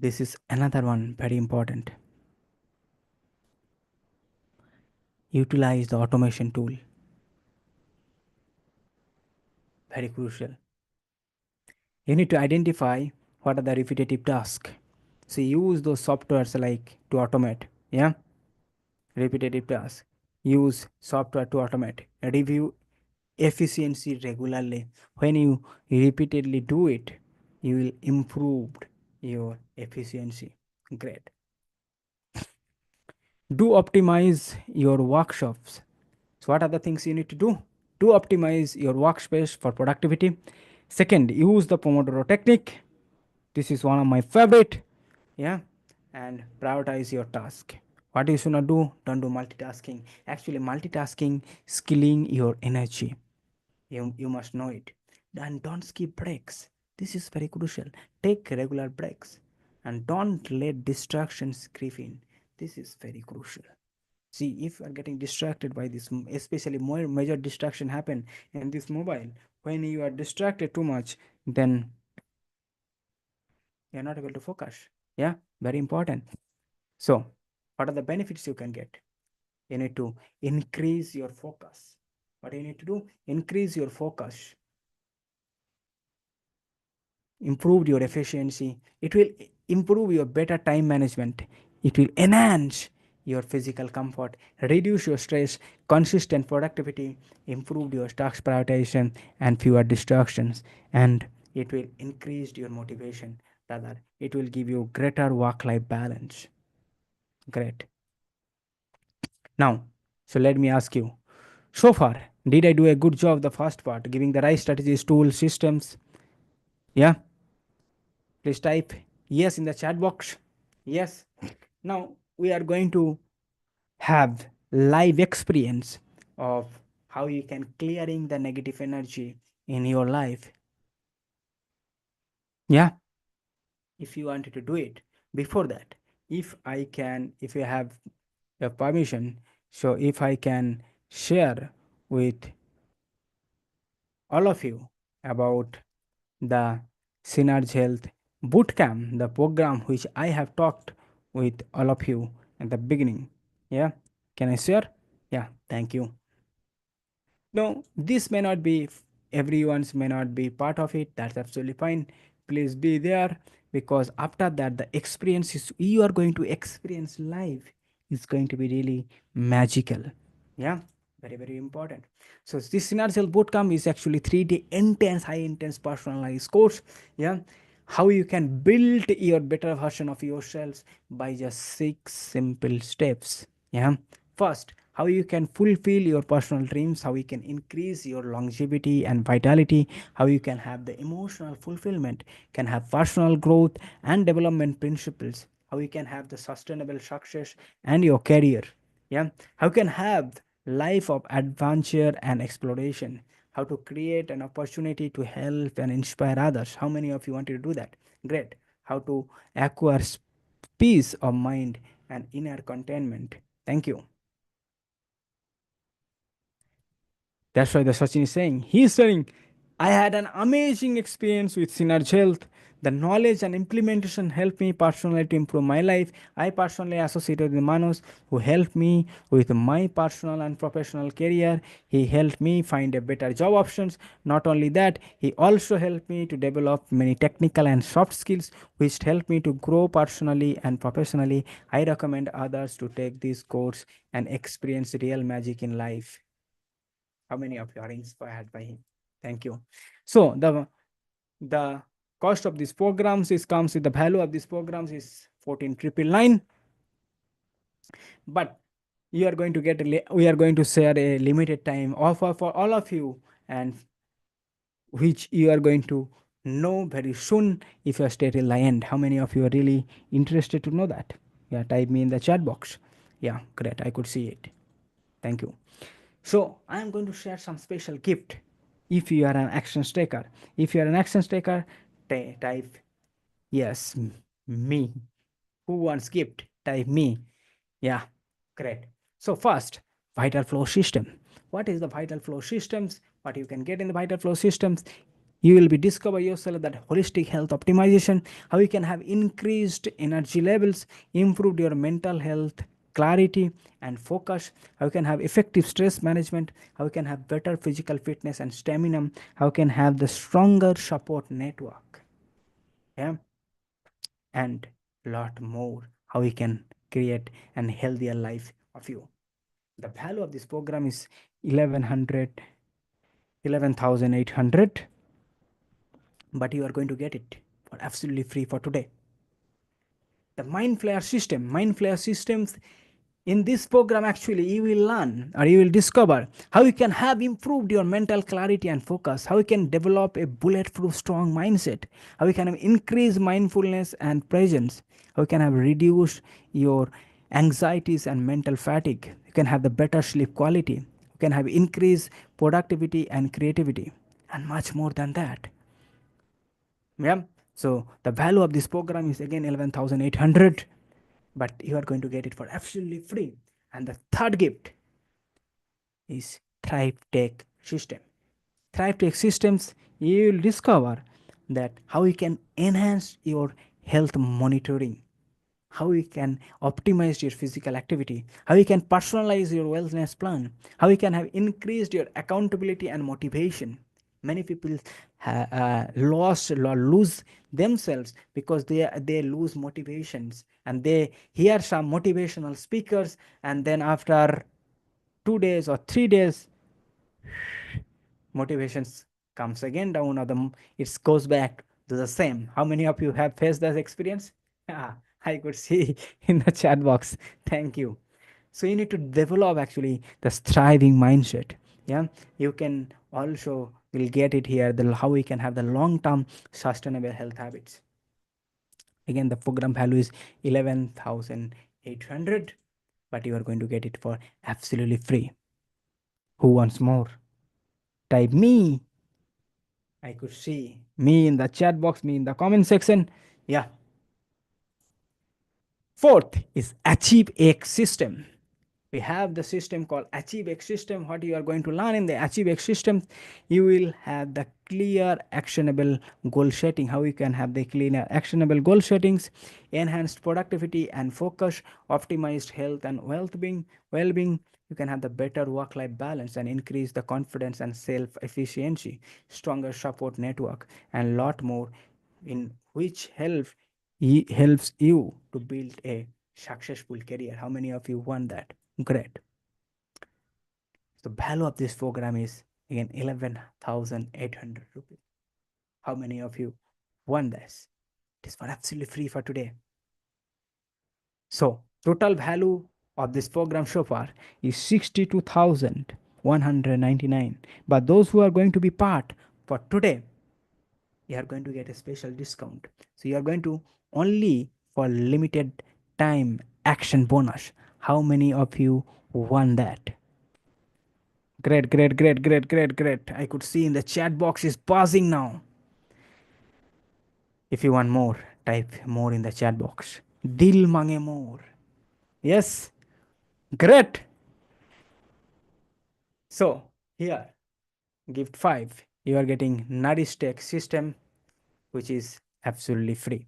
This is another one very important. Utilize the automation tool, very crucial. You need to identify what are the repetitive tasks. So use those softwares like to automate. Yeah, repetitive tasks. Use software to automate. Review efficiency regularly. When you repeatedly do it, you will improve your efficiency. Great. Do optimize your workshops. So what are the things you need to do? To optimize your workspace for productivity. Second, use the Pomodoro technique. This is one of my favorite. Yeah, and prioritize your task. What you should not do? Don't do multitasking. Actually, multitasking skilling your energy. You must know it. And don't skip breaks. This is very crucial. Take regular breaks and don't let distractions creep in. This is very crucial. See, if you are getting distracted by this, especially more major distraction happen in this mobile, when you are distracted too much, then you're not able to focus. Yeah, very important. So, what are the benefits you can get? You need to increase your focus. What do you need to do? Increase your focus, improve your efficiency. It will improve your better time management. It will enhance your physical comfort, reduce your stress, consistent productivity, improve your task prioritization, and fewer distractions. And it will increase your motivation. Rather, it will give you greater work-life balance. Great. Now, so let me ask you. So far, did I do a good job the first part, giving the right strategies, tools, systems? Yeah, please type yes in the chat box. Yes. Now we are going to have live experience of how you can clearing the negative energy in your life. Yeah, if you wanted to do it. Before that, if you have your permission, so if I can share with all of you about the Synergy Health Bootcamp, the program which I have talked with all of you at the beginning. Yeah, can I share? Yeah, thank you. No, this may not be everyone's may not be part of it. That's absolutely fine. Please be there because after that, the experiences you are going to experience live is going to be really magical. Yeah, very, very important. So this Synergical Bootcamp is actually 3 day intense, high intense personalized course. Yeah, how you can build your better version of yourselves by just 6 simple steps. Yeah, first, how you can fulfill your personal dreams, how you can increase your longevity and vitality, how you can have the emotional fulfillment, can have personal growth and development principles, how you can have the sustainable success and your career. Yeah, how you can have life of adventure and exploration, how to create an opportunity to help and inspire others. How many of you want to do that? Great. How to acquire peace of mind and inner contentment. Thank you. That's why the Sachin is saying. He's saying, I had an amazing experience with Synergy Health. The knowledge and implementation helped me personally to improve my life. I personally associated with Manus, who helped me with my personal and professional career. He helped me find a better job options. Not only that, he also helped me to develop many technical and soft skills, which helped me to grow personally and professionally. I recommend others to take this course and experience real magic in life. How many of you are inspired by him? Thank you. So the cost of these programs is comes with the value of these programs is 14,999, but you are going to get we are going to share a limited time offer for all of you, and which you are going to know very soon if you are stay till the end. How many of you are really interested to know that? Yeah, type me in the chat box. Yeah, great, I could see it. Thank you. So I am going to share some special gift if you are an action taker. If you are an action taker, type yes, me. Who wants gift? Type me. Yeah, great. So first, vital flow system. What is the vital flow systems? What you can get in the vital flow systems? You will be discover yourself that holistic health optimization, how you can have increased energy levels, improved your mental health, clarity and focus, how you can have effective stress management, how you can have better physical fitness and stamina, how you can have the stronger support network. Yeah, and lot more, how we can create an healthier life of you. The value of this program is 1100, 11,800, but you are going to get it for absolutely free for today. The mind flare systems, in this program actually you will learn or you will discover how you can have improved your mental clarity and focus, how you can develop a bulletproof strong mindset, how you can have increased mindfulness and presence, how you can have reduced your anxieties and mental fatigue, you can have the better sleep quality, you can have increased productivity and creativity, and much more than that. Yeah, so the value of this program is again 11,800, but you are going to get it for absolutely free. And the third gift is Thrive Tech System. Thrive Tech Systems, you will discover that how you can enhance your health monitoring, how you can optimize your physical activity, how you can personalize your wellness plan, how you can have increased your accountability and motivation. Many people lost or lose themselves because they lose motivations, and they hear some motivational speakers, and then after 2 days or 3 days motivations comes again down, or it goes back to the same. How many of you have faced that experience? Yeah, I could see in the chat box. Thank you. So you need to develop actually the thriving mindset. Yeah, you can also will get it here, the how we can have the long term sustainable health habits. Again, the program value is 11,800, but you are going to get it for absolutely free. Who wants more? Type me. I could see me in the chat box, me in the comment section. Yeah. Fourth is Achieve X system. We have the system called Achieve X system. What you are going to learn in the Achieve X system, you will have the clear actionable goal setting, how you can have the clear actionable goal settings, enhanced productivity and focus, optimized health and well-being. You can have the better work-life balance and increase the confidence and self-efficiency, stronger support network, and lot more, in which helps you to build a successful career. How many of you want that? Great. The value of this program is again 11,800 rupees. How many of you want this? It is for absolutely free for today. So total value of this program so far is 62,199. But those who are going to be part for today, you are going to get a special discount. So you are going to only for limited time action bonus. How many of you want that? Great, great, great, great, great, great. I could see in the chat box is buzzing now. If you want more, type more in the chat box. Dil mange more. Yes, great. So here Gift 5, you are getting Nourish Tech System, which is absolutely free.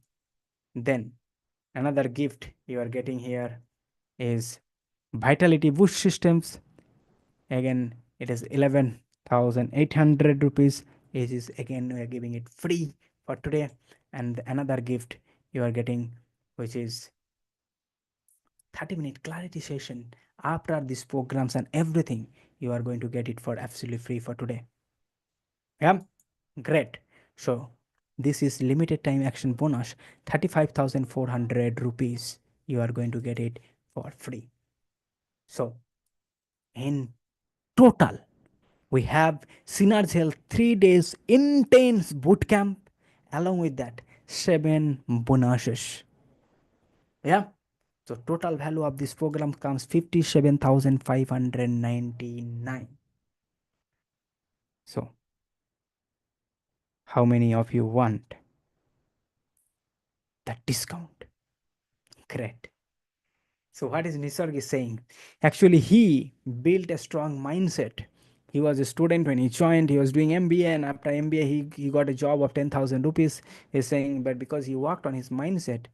Then another gift you are getting here is Vitality Boost Systems. Again, it is 11,800 rupees. It is again we are giving it free for today. And another gift you are getting, which is 30-minute clarity session. After these programs and everything, you are going to get it for absolutely free for today. Yeah, great. So this is limited time action bonus, 35,400 rupees. You are going to get it for free. So in total, we have Synergy Health 3 days intense bootcamp, along with that 7 bonuses. Yeah. So total value of this program comes 57,599. So how many of you want that discount? Great. So what is Nisarg is saying? Actually, he built a strong mindset. He was a student when he joined. He was doing MBA, and after MBA, he got a job of 10,000 rupees. He's saying, but because he worked on his mindset,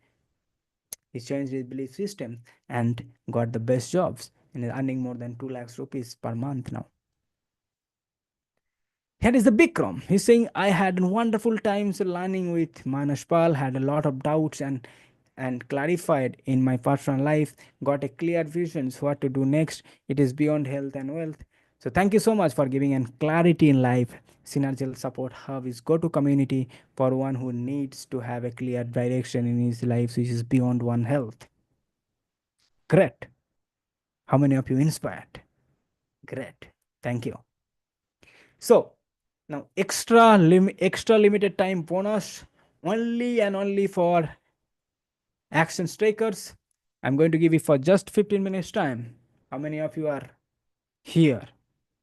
he changed his belief system and got the best jobs and is earning more than 2 lakhs rupees per month now. Here is the Bikram. He's saying, I had wonderful times learning with Manashpal, had a lot of doubts and clarified in my personal life, got a clear visions what to do next. It is beyond health and wealth. So thank you so much for giving an clarity in life. Synergical Support Hub is go-to community for one who needs to have a clear direction in his life, which is beyond one health. Great. How many of you inspired? Great. Thank you. So now extra limited time bonus only and only for action takers. I'm going to give you for just 15 minutes time. How many of you are here?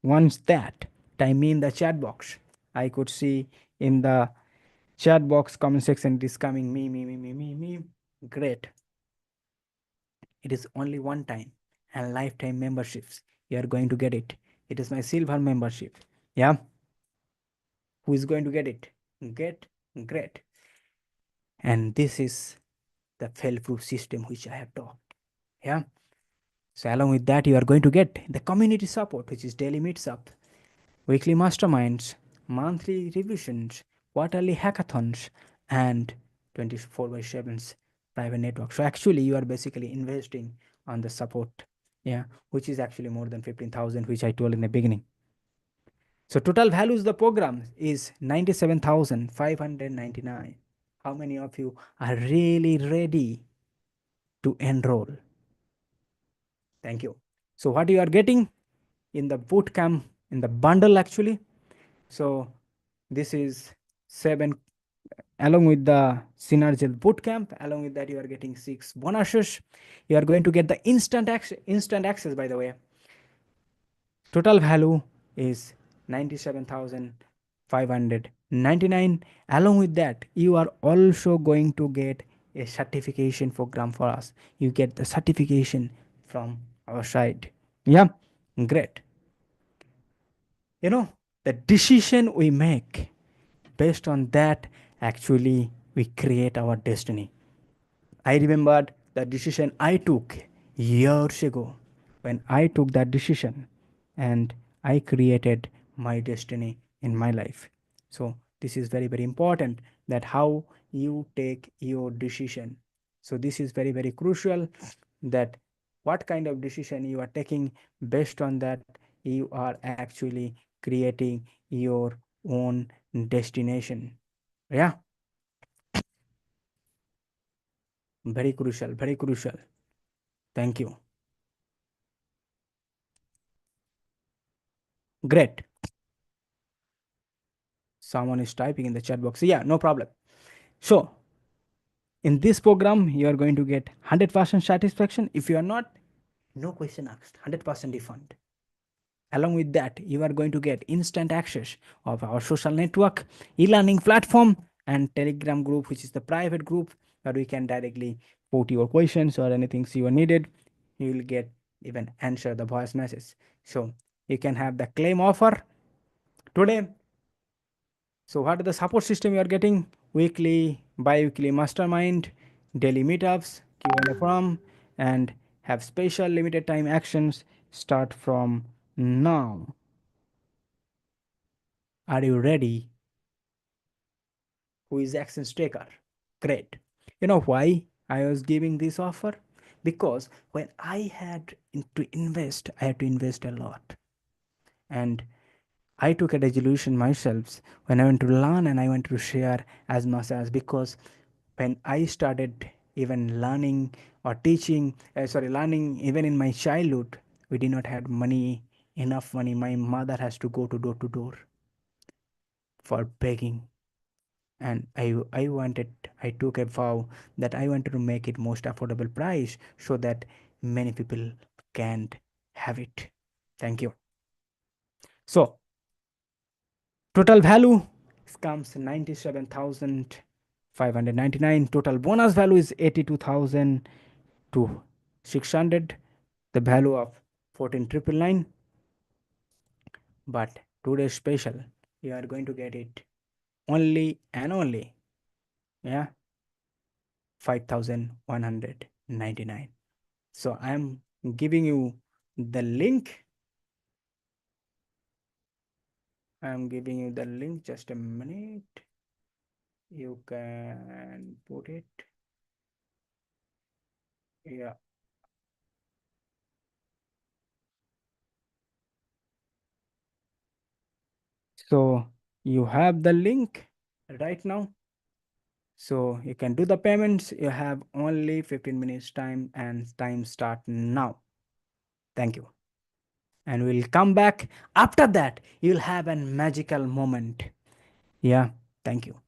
Once that, time me in the chat box. I could see in the chat box comment section it is coming me. Great. It is only one time and lifetime memberships. You are going to get it. It is my silver membership. Yeah. Who is going to get it? Get great. And this is the fail-proof system which I have taught. Yeah. So along with that, you are going to get the community support, which is daily meets up, weekly masterminds, monthly revisions, quarterly hackathons, and 24/7 private network. So actually, you are basically investing on the support, yeah, which is actually more than 15,000, which I told in the beginning. So total values of the program is 97,599. How many of you are really ready to enroll? Thank you. So what you are getting in the bootcamp, in the bundle actually. So this is 7 along with the Synergy bootcamp. Along with that, you are getting 6 bonuses. You are going to get the instant access, by the way. Total value is 97,599. Along with that, you are also going to get a certification program for us. You get the certification from our side. Yeah, great. You know, the decision we make, based on that, actually, we create our destiny. I remembered the decision I took years ago when I took that decision and I created my destiny in my life. So, this is very, very important that how you take your decision. So, this is very, very crucial that what kind of decision you are taking, based on that, you are actually creating your own destination. Yeah, very crucial, very crucial. Thank you. Great. Someone is typing in the chat box. Yeah, no problem. So, in this program, you are going to get 100% satisfaction. If you are not, no question asked, 100% refund. Along with that, you are going to get instant access of our social network, e-learning platform, and Telegram group, which is the private group where we can directly put your questions or anything you are needed. You will get even answer the voice message. So you can have the claim offer Today, so what are the support system you are getting? Weekly, bi-weekly mastermind, daily meetups, Q&A forum, and have special limited time actions start from now. Are you ready? Who is action taker? Great. You know why I was giving this offer? Because when I had to invest, I had to invest a lot. And I took a resolution myself when I went to learn and I went to share as much as, because when I started even learning or teaching, learning even in my childhood, we did not have money, enough money. My mother has to door for begging. And I took a vow that I wanted to make it most affordable price so that many people can have it. Thank you. So total value comes 97,599. Total bonus value is 82,000 to 600. The value of 14,999. But today's special, you are going to get it only and only, yeah, 5,199. So I am giving you the link. I am giving you the link. Just a minute. You can put it. Yeah. So you have the link right now. So you can do the payments. You have only 15 minutes time and time start now. Thank you. And we'll come back. After that, you'll have a magical moment. Yeah. Thank you.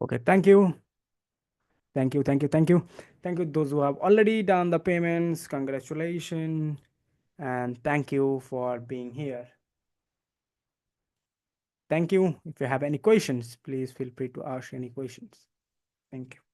Okay, thank you. Thank you, thank you, thank you. Thank you, those who have already done the payments. Congratulations. And thank you for being here. Thank you. If you have any questions, please feel free to ask any questions. Thank you.